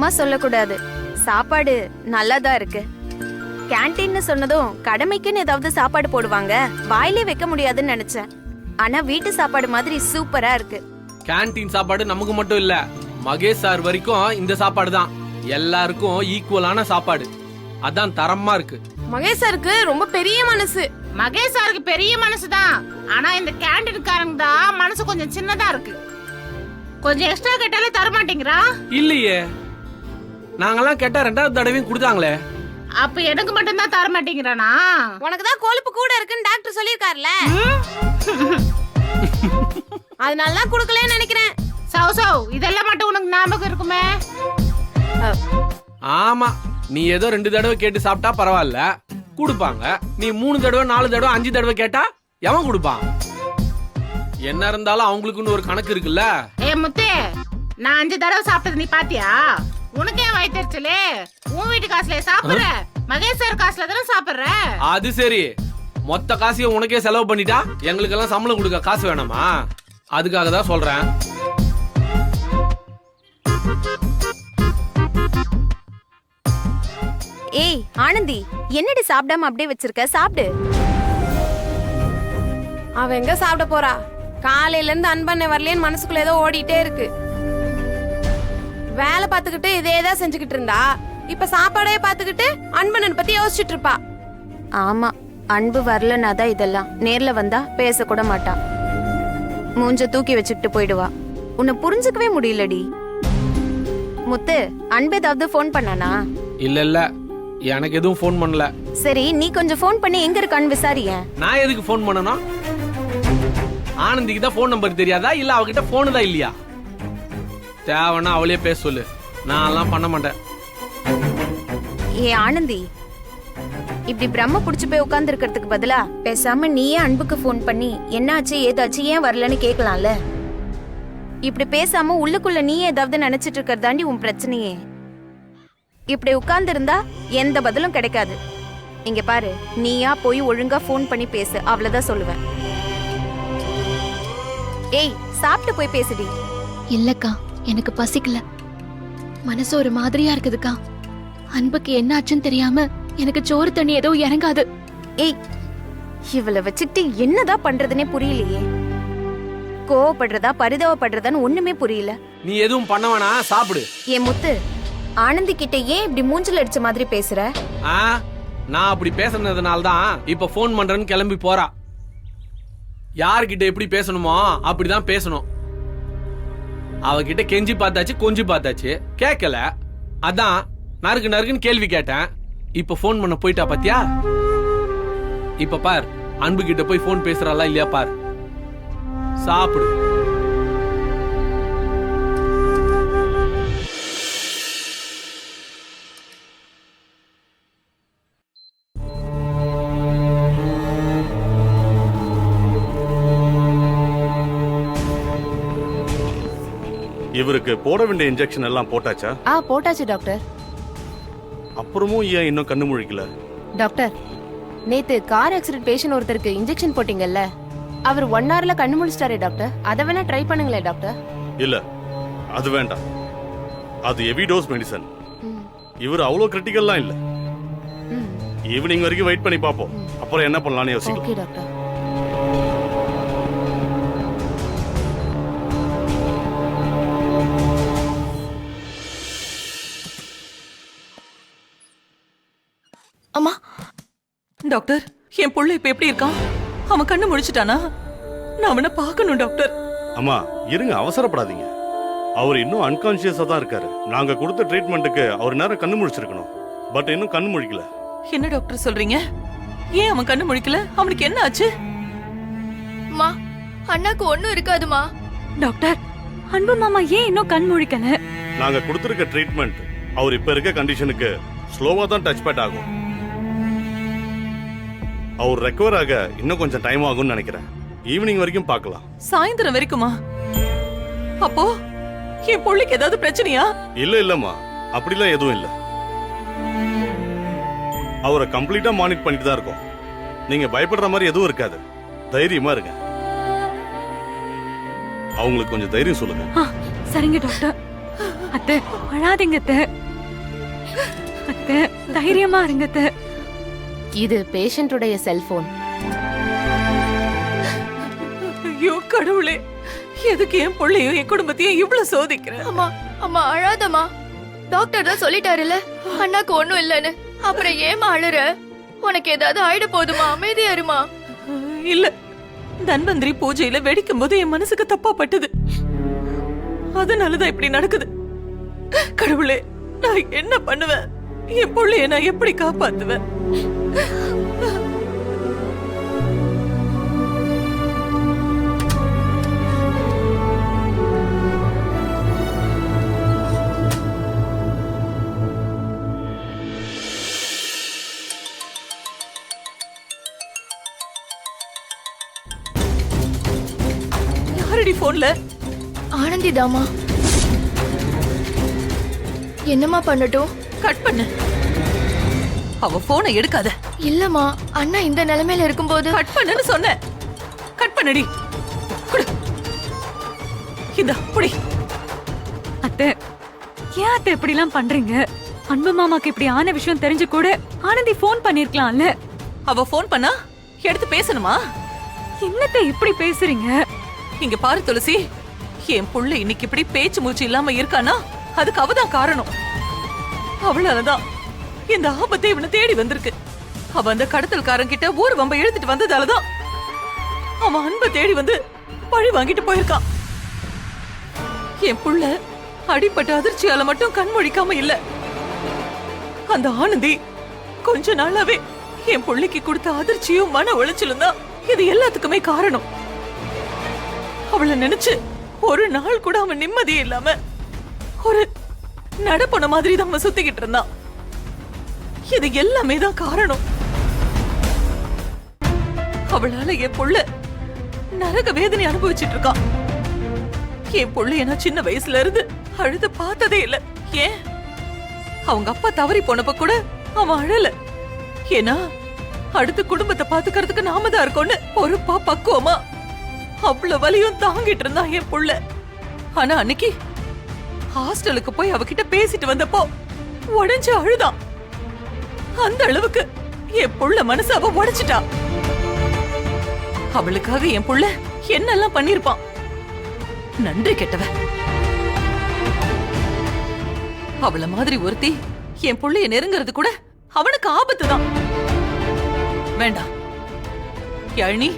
சும்மா சொல்லக்கூடாது. சாப்பாடு நல்லாதான் இருக்கு. கேண்டீன்னு சொன்னதும் கடமைக்குன்னு ஏதாவது சாப்பாடு போடுவாங்க, வாயிலே வைக்க முடியாதுன்னு நினைச்சேன். ஆனா வீட்டு சாப்பாடு மாதிரி சூப்பரா இருக்கு. கேண்டீன் சாப்பாடு நமக்கு மட்டும் இல்ல, மகேஷ் சார் வரைக்கும் இந்த சாப்பாடு தான். எல்லாருக்கும் ஈக்குவலான சாப்பாடு, அதான் தரமா இருக்கு. மகேஷ் சாருக்கு ரொம்ப பெரிய மனசு. மகேஷ் சாருக்கு பெரிய மனசு தான். ஆனா இந்த கேண்டீன்காரங்க தான் மனசு கொஞ்சம் சின்னதா இருக்கு. கொஞ்சம் எக்ஸ்ட்ரா கேட்டாலே தர மாட்டேங்கிறா. இல்லையே, நாங்கெல்லாம் கேட்டா ரெண்டாவது தடவையும் கொடுத்தாங்களே. அப்ப எனக்கு மட்டும் தான் தர மாட்டேங்கிறானா? உனக்கு தான் கொழுப்பு கூட இருக்குன்னு டாக்டர் சொல்லிருக்காருல, அதனால தான் குடுக்கலன்னு நினைக்கிறேன். சௌ இதெல்லாம் மட்டும் உனக்கு ஞாபகம் இருக்குமே. ஆமா, நீ ஏதோ 2 தடவை கேட்டு சாப்பிட்டா பரவாயில்ல, கொடுப்பாங்க. நீ 3 தடவை 4 தடவை 5 தடவை கேட்டா எவன் கொடுப்பான்? என்ன இருந்தாலும் அவங்களுக்குன்னு ஒரு கணக்கு இருக்குல்ல. ஏ முத்தே, நான் 5 தடவை சாப்பிட்டது நீ பாத்தியா? உனக்கே வயிற்றுச்சலே. உன் வீட்டு காசுல சாப்பிடுற, மகேஷ் சார் காசுல தானே சாப்பிடுற. அது சரி, மொத்த காசையும் உனக்கே செலவு பண்ணிட்டா எங்களுக்கெல்லாம் சம்பளம் கொடுக்க காசு வேணாமா? அதுக்காக தான் சொல்றேன். ஏய் ஆனந்தி, என்னடி சாப்பிடாம அப்படியே வச்சிருக்க? சாப்பிடு. அவ எங்க சாப்பிட போறா? காலையில இருந்து அன்பண்ண வரலேன்னு மனசுக்குள்ள ஏதோ ஓடிட்டே இருக்கு. வேலை பார்த்துக்கிட்டு இதேதான் செஞ்சுக்கிட்டு இருந்தா, இப்ப சாப்பாடே பார்த்துக்கிட்டு அன்பண்ணன் பத்தி யோசிச்சுட்டு இருப்பா. ஆமா, அன்பு வரலன்னா தான் இதெல்லாம். நேர்ல வந்தா பேச கூட மாட்டா, மூஞ்ச தூக்கி வச்சுக்கிட்டு போயிடுவா. உன்னை புரிஞ்சுக்கவே முடியலடி. முத்து, அன்பு ஏதாவது போன் பண்ணானா? இல்ல, எனக்கு எதுவும் போன் பண்ணல. சரி, நீ கொஞ்சம் போன் பண்ணி எங்க இருக்கான்னு விசாரியே. நான் எதுக்கு போன் பண்ணணும்? ஆனந்திக்கு தான் போன் நம்பர் தெரியாதா, இல்ல அவகிட்ட போனு தான் இல்லையா? தேவனா அவளே பேச சொல்லு, நான்லாம் பண்ண மாட்டேன். ஏ ஆனந்தி, இப்படி பிரம்ம புடிச்சு போய் உட்கார்ந்து இருக்கிறதுக்கு பதிலா பேசாம நீயே அன்புக்கு போன் பண்ணி என்னாச்சு ஏதாச்சு ஏன் வரலன்னு கேட்கலாம்ல. இப்படி பேசாம உள்ளுக்குள்ள நீயே ஏதாவது நினைச்சிட்டு இருக்கறதாண்டி உன் பிரச்சனையே. இப்படி உட்கார்ந்து இருந்தா எந்த பதிலும் கிடைக்காது. இங்க பாரு, நீயா போய் ஒழுங்கா போன் பண்ணி பேசு, அவ்வளவுதான் சொல்லுவேன். ஏய், சாப்பிட்டு போய் பேசுடி. இல்லக்கா, எனக்கு பசிக்கல. மனசு ஒரு மாதிரியா இருக்குதுக்கா. அன்புக்கு என்ன ஆச்சுன்னு தெரியாம எனக்கு சோறு தண்ணி ஏதோ இறங்காது. ஏய், இவளை வச்சுக்கிட்டு என்னதான் பண்றதுன்னே புரியலையே. கோவப்படுறதா பரிதாபப்படுறதான்னு ஒண்ணுமே புரியல. நீ எதுவும் பண்ண வேணா, சாப்பிடு. ஏன் முத்து, ஆனந்தி கிட்ட ஏன் இப்படி மூஞ்சில அடிச்ச மாதிரி பேசுற? நான் அப்படி பேசுனதுனால தான் இப்ப போன் பண்றேன்னு கிளம்பி போறா. யார்கிட்ட எப்படி பேசணுமோ அப்படிதான் பேசணும். அவகிட்ட கெஞ்சி பார்த்தாச்சு, கொஞ்சி பார்த்தாச்சு, கேட்கல. அதான் நறுக்கு நறுக்குன்னு கேள்வி கேட்டேன். இப்ப போன் பண்ண போயிட்டா பாத்தியா? இப்ப பார், அன்பு கிட்ட போய் போன் பேசுறாளா இல்லையா பார். சாப்பிடு. இவருக்கு போட வேண்டிய இன்ஜெக்ஷன் எல்லாம் போட்டாச்சா? போட்டாச்சு டாக்டர். அப்புறமும் ஏன் இன்னும் கண்ணு முழிக்கல? டாக்டர், நேத்து கார் ஆக்சிடென்ட் பேஷண்ட் ஒருத்தருக்கு இன்ஜெக்ஷன் போட்டீங்கல்ல, அவர் 1 hourல கண்ணு முழிச்சிட்டாரே டாக்டர். அதை வேணா ட்ரை பண்ணுங்களே டாக்டர். இல்ல, அது வேண்டாம். அது ஹெவி டோஸ் மெடிசன். இவர் அவ்வளவு கிரிட்டிக்கல்லாம் இல்ல. ஈவினிங் வரைக்கும் வெயிட் பண்ணி பாப்போம், அப்புறம் என்ன பண்ணலாம்னு யோசிக்கலாம். Okay doctor. அம்மா, டாக்டர், என் புள்ள இப்ப எப்படி இருக்கான்? அவன் கண்ணு முழிச்சிட்டானா? நான் அவனை பார்க்கணும் டாக்டர். அம்மா இருங்க, அவசரப்படாதீங்க. அவர் இன்னும் அன்கான்சியஸா தான் இருக்காரு. நாங்க கொடுத்த ட்ரீட்மெண்ட்டுக்கு அவர் நேரம் கண்ணு முழிச்சிருக்கணும், பட் இன்னும் கண்ணு முழிக்கல. என்ன டாக்டர் சொல்றீங்க? ஏன் அவன் கண்ணு முழிக்கல? அவனுக்கு என்ன ஆச்சு? மா, அண்ணாக்கு ஒண்ணும் இருக்காதுமா. டாக்டர், அன்பு மாமா ஏன் இன்னும் கண் முழிக்கல? நாங்க கொடுத்திருக்க ட்ரீட்மெண்ட் அவர் இப்ப இருக்க கண்டிஷனுக்கு ஸ்லோவா தான் டச் பேட் ஆகும். அவர் ரெக்கவர் ஆக இன்னும் கொஞ்சம் டைம் ஆகும்னு நினைக்கிறேன். ஈவினிங் வரைக்கும் பார்க்கலாம். சாயந்தரம் வரைக்குமா? அப்போ என் புள்ளைக்கு ஏதாவது பிரச்சனையா? இல்லம்மா, அப்படிலாம் எதுவும் இல்ல. அவரை கம்ப்ளீட்டா மானிட்டர் பண்ணிட்டு தான் இருக்கோம். நீங்க பயப்படுற மாதிரி எதுவும் இருக்காது. தைரியமா இருங்க. அவங்களுக்கு கொஞ்சம் தைரியம் சொல்லுங்க. சரிங்க டாக்டர். அத்தை அழாதீங்க அத்தை. அத்தை தைரியமா இருங்க அத்தை. இது பேஷண்ட்டுடைய செல்போன். ஐயோ கடவுளே, எதுக்கு என் பிள்ளையும் என் குடும்பத்தையும் இவ்வளவு சோதிக்கிற? அம்மா அம்மா அழாதம்மா. டாக்டர் தான் சொல்லிட்டாருல அண்ணாக்கு ஒண்ணும் இல்லன்னு. அப்புறம் ஏமா அழுற? உனக்கு ஏதாவது ஆயிட போதுமா? அமைதியா இருமா. இல்ல, தன்வந்திரி பூஜையில வெடிக்கும் போது என் மனசுக்கு தப்பா பட்டது. அதனாலதான் இப்படி நடக்குது. கடவுளே, நான் என்ன பண்ணுவேன்? என் பிள்ளைய நான் எப்படி காப்பாத்துவேன்? யாரடி போன்ல? ஆனந்தி தாமா. என்னம்மா பண்ணட்டும்? கட் பண்ணு. அவ போனை எடுக்காத. இல்லம்மா, அண்ணா இந்த நிலைமையில இருக்கும்போது கட் பண்ணுன்னு சொன்னேன். கட் பண்ணடி. குடு. இந்த புடி. அத்தை ஏன் அத்தை இப்படி எல்லாம் பண்றீங்க? அன்பு மாமாக்கு இப்படி ஆன விஷயம் தெரிஞ்சு கூட ஆனந்தி ஃபோன் பண்ணிருக்கலாம்ல. அவ போன் பண்ணா எடுத்து பேசணுமா? என்னத்தை இப்படி பேசுறீங்க? இங்க பாரு துளசி, என் புள்ள இன்னைக்கு இப்படி பேச்சு மூச்சு இல்லாம இருக்கானா அதுக்கு அவதான் காரணம். அவளாலதான் இந்த ஆபத்தை இவனை தேடி வந்திருக்கு. அவ அந்த கடத்தல்காரன் கிட்ட ஊர் வம்ப எழுதிட்டு வந்ததாலதான் அவன் அன்பை தேடி வந்து பழி வாங்கிட்டு போயிருக்கான். என் புள்ள அடிப்பட்ட அதிர்ச்சியால மட்டும் கண்மொழிக்காம இல்ல. அந்த ஆனந்தி கொஞ்ச நாளாவே என் புள்ளைக்கு கொடுத்த அதிர்ச்சியும் மன உளைச்சலும் தான் இது எல்லாத்துக்குமே காரணம். அவளை நினைச்சு ஒரு நாள் கூட அவன் நிம்மதியே இல்லாம ஒரு நடப்பன மாதிரி தான் அவன் சுத்திக்கிட்டு இருந்தான். இது எல்லாமே தான் காரணம். அவளால என் புள்ள நரக வேதனை அனுபவிச்சிட்டு இருக்கான். என் புள்ளைய நான் சின்ன வயசுல இருந்து அழுது பார்த்ததே இல்ல. ஏன், அவங்க அப்பா தவறி போனப்ப கூட அவன் அழல. ஏன்னா அடுத்த குடும்பத்தை பாத்துக்கிறதுக்கு நாம தான் இருக்கோன்னு பொறுப்பா பக்குவமா அவ்வளவு வலியும் தாங்கிட்டு இருந்தான் என் புள்ள. ஆனா அன்னைக்கு ஹாஸ்டலுக்கு போய் அவகிட்ட பேசிட்டு வந்தப்போ உடைஞ்சு அழுதான். அந்த அளவுக்கு என் புள்ள மனசு அவ உடைச்சிட்டா. அவளுக்காக என் புள்ள என்னெல்லாம் பண்ணிருப்பான். நன்றி கெட்டவ. அவள மாதிரி ஒருத்தி என் புள்ளைய நெருங்கிறது கூட அவனுக்கு ஆபத்து தான். வேண்டாம் யாழினி,